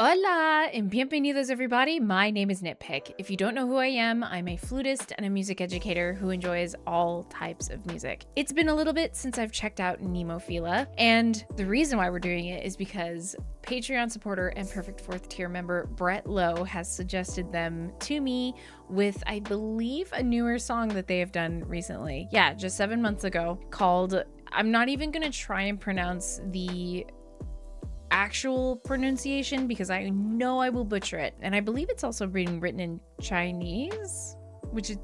Hola and bienvenidos everybody. My name is NittPicc. If you don't know who I am, I'm a flutist and a music educator who enjoys all types of music. It's been a little bit since I've checked out Nemophila, and the reason why we're doing it is because Patreon supporter and perfect fourth tier member Brett Lowe has suggested them to me with, I believe, a newer song that they have done recently. Yeah, just 7 months ago, called, I'm not even gonna try and pronounce the actual pronunciation because I know I will butcher it, and I believe it's also being written in Chinese, which is,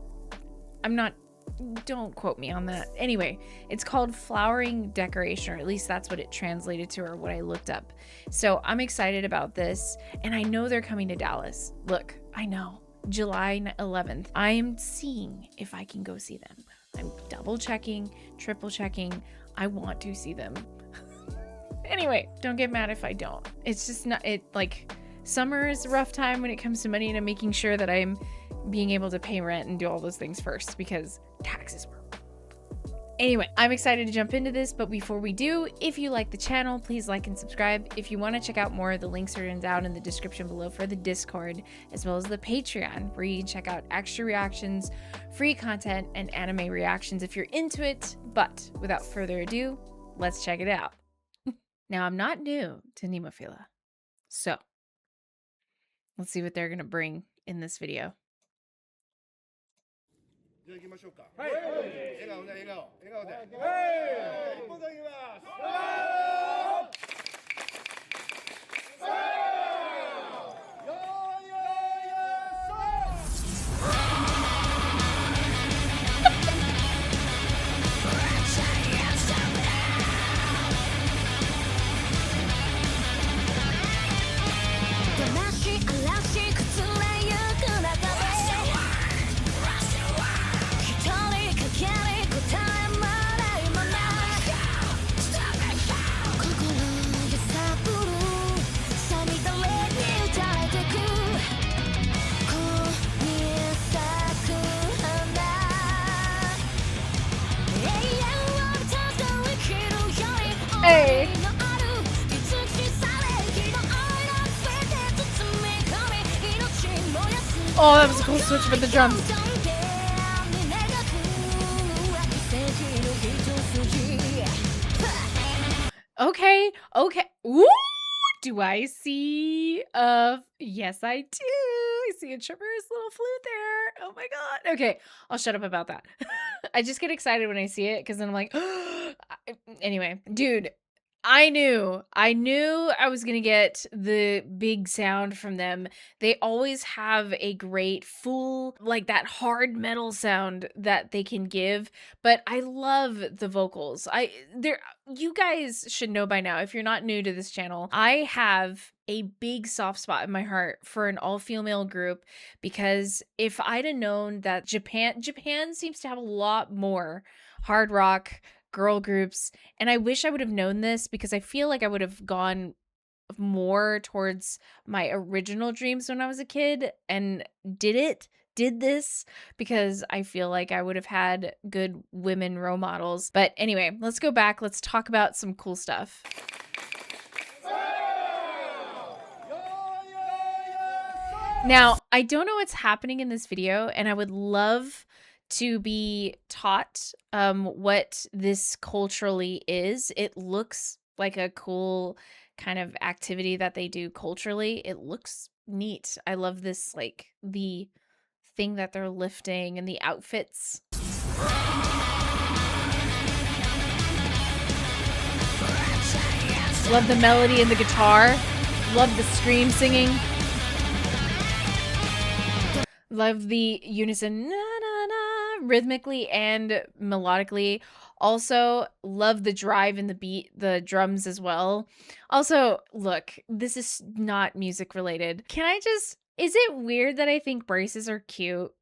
don't quote me on that. Anyway, it's called Flowering Decoration, or at least that's what it translated to, or what I looked up. So I'm excited about this, and I know they're coming to Dallas. Look, I know, July 11th. I'm seeing if I can go see them. I'm double checking, triple checking. I want to see them. Anyway, don't get mad if I don't. It's just not, summer is a rough time when it comes to money, and I'm making sure that I'm being able to pay rent and do all those things first because taxes were. Anyway, I'm excited to jump into this, but before we do, if you like the channel, please like and subscribe. If you want to check out more, the links are down in the description below for the Discord, as well as the Patreon, where you can check out extra reactions, free content, and anime reactions if you're into it. But without further ado, let's check it out. Now, I'm not new to Nemophila, so let's see what they're going to bring in this video. Hey. Oh, that was a cool switch with the drums. Okay. Ooh, do I see yes I do. I see a tremendous little flute there. Oh my god. Okay, I'll shut up about that. I just get excited when I see it because then I'm like, anyway, dude, I knew I was gonna get the big sound from them. They always have a great full, like, that hard metal sound that they can give, but I love the vocals. You guys should know by now, if you're not new to this channel, I have a big soft spot in my heart for an all-female group, because if I'd have known that Japan seems to have a lot more hard rock girl groups, and I wish I would have known this, because I feel like I would have gone more towards my original dreams when I was a kid and did this, because I feel like I would have had good women role models. But anyway, let's go back. Let's talk about some cool stuff. Now, I don't know what's happening in this video, and I would love to be taught what this culturally is. It looks like a cool kind of activity that they do culturally. It looks neat. I love this, like, the thing that they're lifting and the outfits. Love the melody and the guitar. Love the scream singing. Love the unison, na na na, rhythmically and melodically. Also, love the drive and the beat, the drums as well. Also, look, this is not music related. Is it weird that I think braces are cute?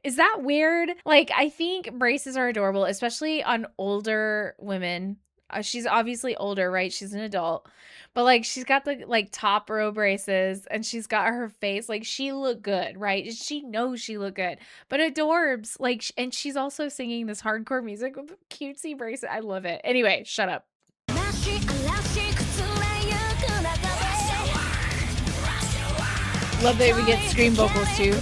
Is that weird? Like, I think braces are adorable, especially on older women. She's obviously older, right? She's an adult. But, like, she's got the, like, top row braces, and she's got her face. Like, she looked good, right? She knows she looked good. But adorbs. Like, and she's also singing this hardcore music with cutesy braces. I love it. Anyway, shut up. Love that we get scream vocals too.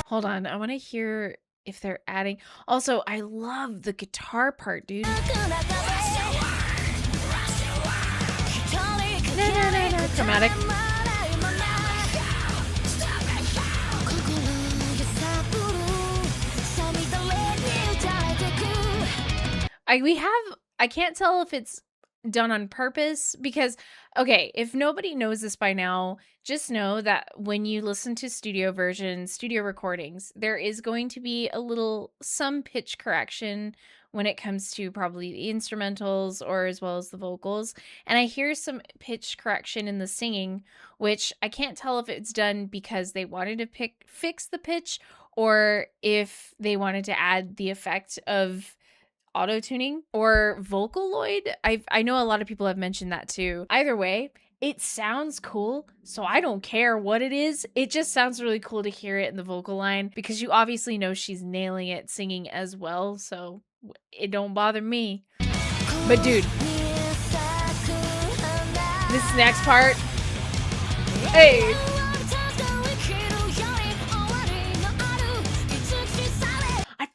Hold on, I want to hear if they're adding. Also, I love the guitar part, dude. Chromatic. I can't tell if it's done on purpose because, okay, if nobody knows this by now, just know that when you listen to studio recordings, there is going to be some pitch correction when it comes to probably the instrumentals or as well as the vocals. And I hear some pitch correction in the singing, which I can't tell if it's done because they wanted to fix the pitch or if they wanted to add the effect of auto-tuning or Vocaloid. I know a lot of people have mentioned that too. Either way, it sounds cool, so I don't care what it is. It just sounds really cool to hear it in the vocal line because you obviously know she's nailing it singing as well, so it don't bother me. But dude, this next part, hey.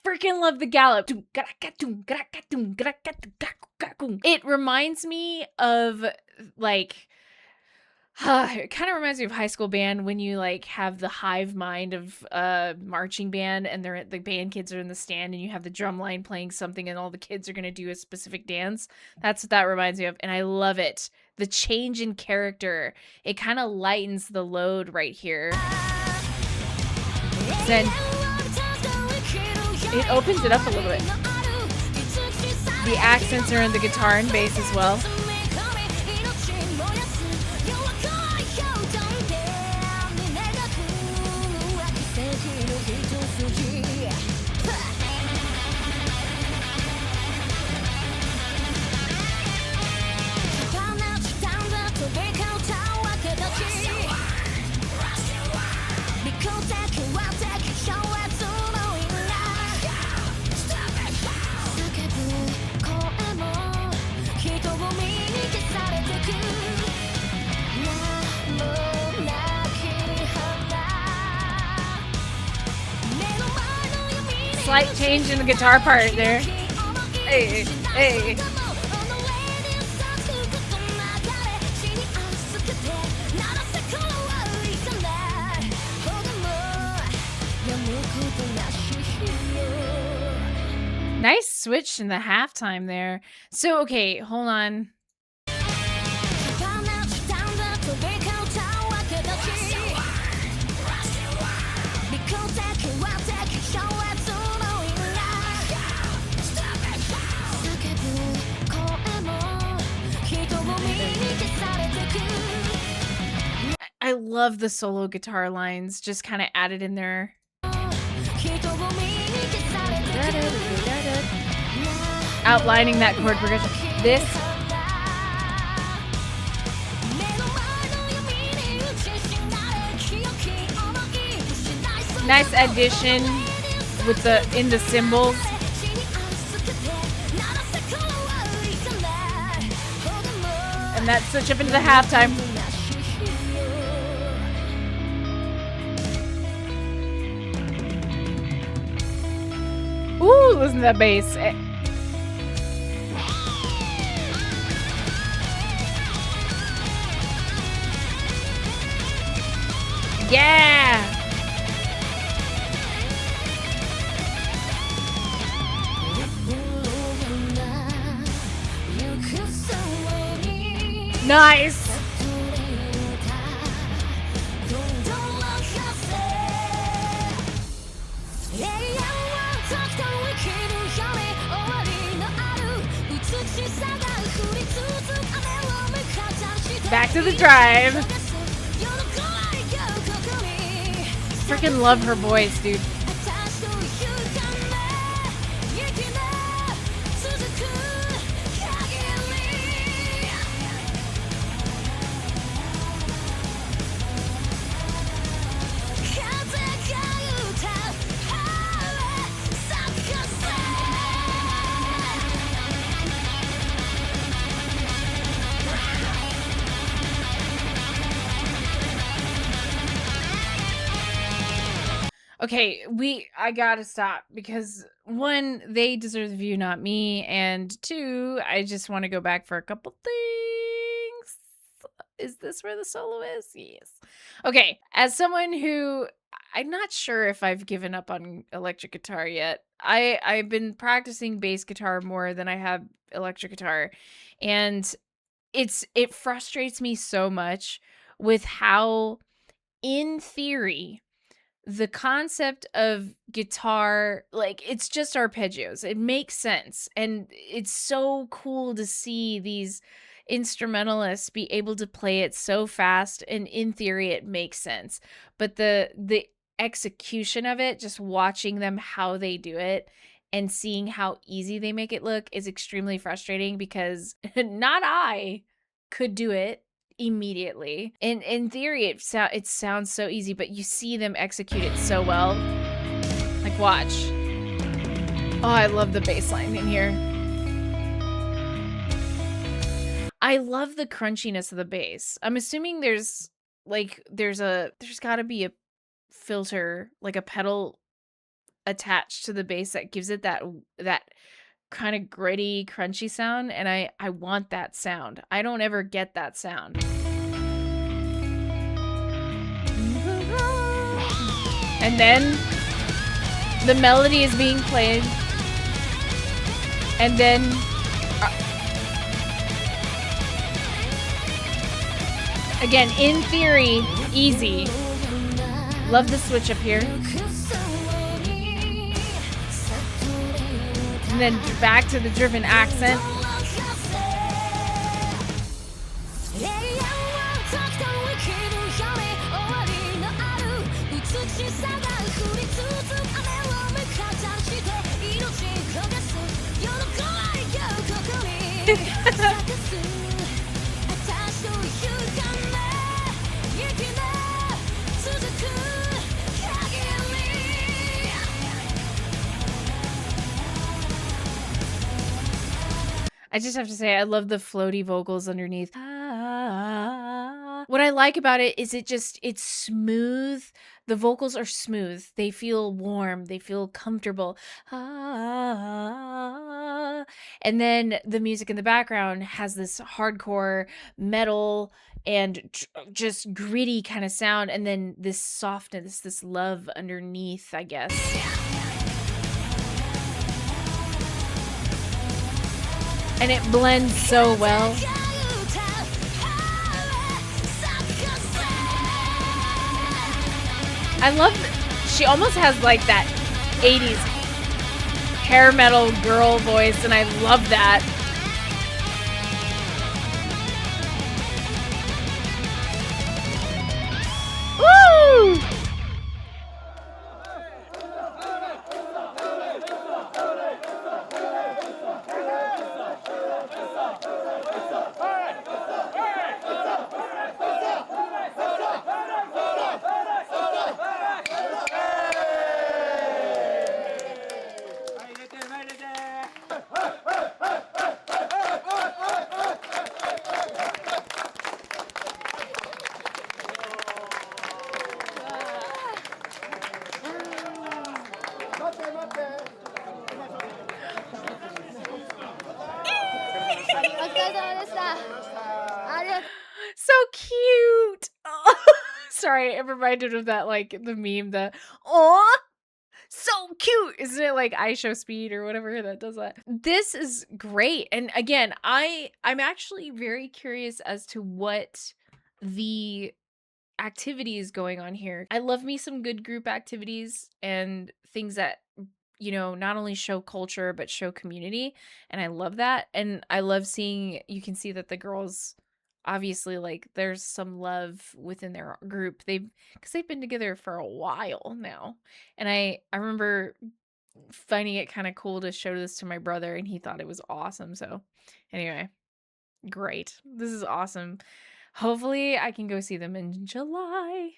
Freaking love the gallop. It reminds me of like it kind of reminds me of high school band when you like have the hive mind of marching band and the band kids are in the stand and you have the drum line playing something and all the kids are going to do a specific dance. That's what that reminds me of, and I love it. The change in character, it kind of lightens the load right here. Then it opens it up a little bit. The accents are in the guitar and bass as well. Slight change in the guitar part there. Hey, hey. Nice switch in the halftime there. So, okay, hold on. I love the solo guitar lines just kind of added in there. Outlining that chord progression. This. Nice addition with in the cymbals. And that switch up into the halftime. Ooh, listen to that bass. Yeah! Nice! Back to the drive. Freaking love her voice, dude. Okay, I gotta stop because one, they deserve the view, not me, and two, I just want to go back for a couple things. Is this where the solo is? Yes. Okay, as someone who I'm not sure if I've given up on electric guitar yet. I've been practicing bass guitar more than I have electric guitar, and it frustrates me so much with how, in theory, the concept of guitar, like, it's just arpeggios. It makes sense. And it's so cool to see these instrumentalists be able to play it so fast. And in theory, it makes sense. But the execution of it, just watching them how they do it and seeing how easy they make it look is extremely frustrating because not I could do it immediately. In theory, it sounds so easy, but you see them execute it so well. Like, watch. Oh, I love the bass line in here. I love the crunchiness of the bass. I'm assuming there's gotta be a filter, like a pedal attached to the bass that gives it that kind of gritty, crunchy sound, and I want that sound. I don't ever get that sound. And then the melody is being played, and then again, in theory, easy. Love the switch up here. And then back to the driven accent. I just have to say, I love the floaty vocals underneath. What I like about it is it's smooth. The vocals are smooth. They feel warm. They feel comfortable. And then the music in the background has this hardcore metal and just gritty kind of sound. And then this softness, this love underneath, I guess. And it blends so well. I love she almost has like that 80s hair metal girl voice, and I love that. Woo! So cute. Oh, sorry, it reminded of that, like, the meme, the "Aw, so cute." Isn't it like I Show Speed or whatever that does that? This is great. And again, I'm actually very curious as to what the activity is going on here. I love me some good group activities and things that, not only show culture but show community, and I love that. And I love seeing, you can see that the girls obviously, like, there's some love within their group. Because they've been together for a while now. And I remember finding it kind of cool to show this to my brother, and he thought it was awesome. So anyway, great. This is awesome. Hopefully I can go see them in July.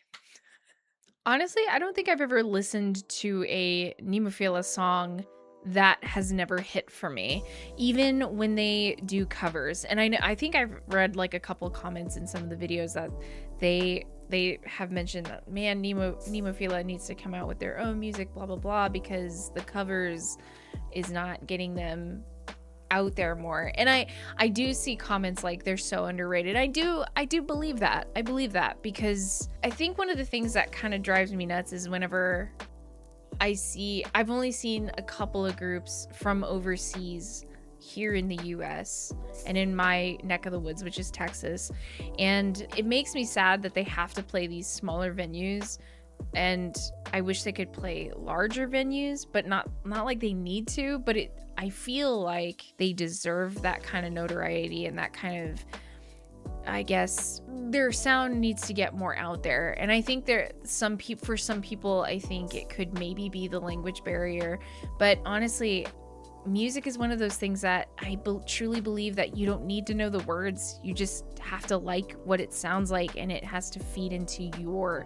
Honestly, I don't think I've ever listened to a Nemophila song that has never hit for me, even when they do covers. And I think I've read like a couple comments in some of the videos that they they have mentioned that, man, Nemophila needs to come out with their own music, blah blah blah, because the covers is not getting them out there more. And I do see comments like they're so underrated. I do believe that. I believe that, because I think one of the things that kind of drives me nuts is whenever I've only seen a couple of groups from overseas here in the US and in my neck of the woods, which is Texas, and it makes me sad that they have to play these smaller venues, and I wish they could play larger venues, but not like they need to, but I feel like they deserve that kind of notoriety and that kind of, I guess, their sound needs to get more out there. And I think for some people, I think it could maybe be the language barrier, but honestly, music is one of those things that I truly believe that you don't need to know the words. You just have to like what it sounds like, and it has to feed into your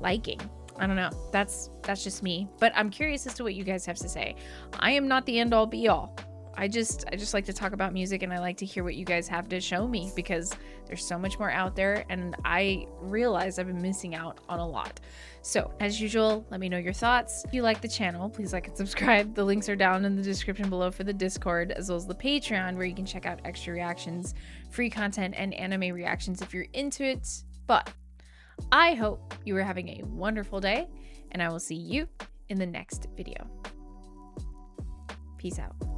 liking. I don't know. That's just me, but I'm curious as to what you guys have to say. I am not the end all be all. I just like to talk about music, and I like to hear what you guys have to show me, because there's so much more out there, and I realize I've been missing out on a lot. So as usual, let me know your thoughts. If you like the channel, please like and subscribe. The links are down in the description below for the Discord, as well as the Patreon, where you can check out extra reactions, free content, and anime reactions if you're into it. But I hope you are having a wonderful day, and I will see you in the next video. Peace out.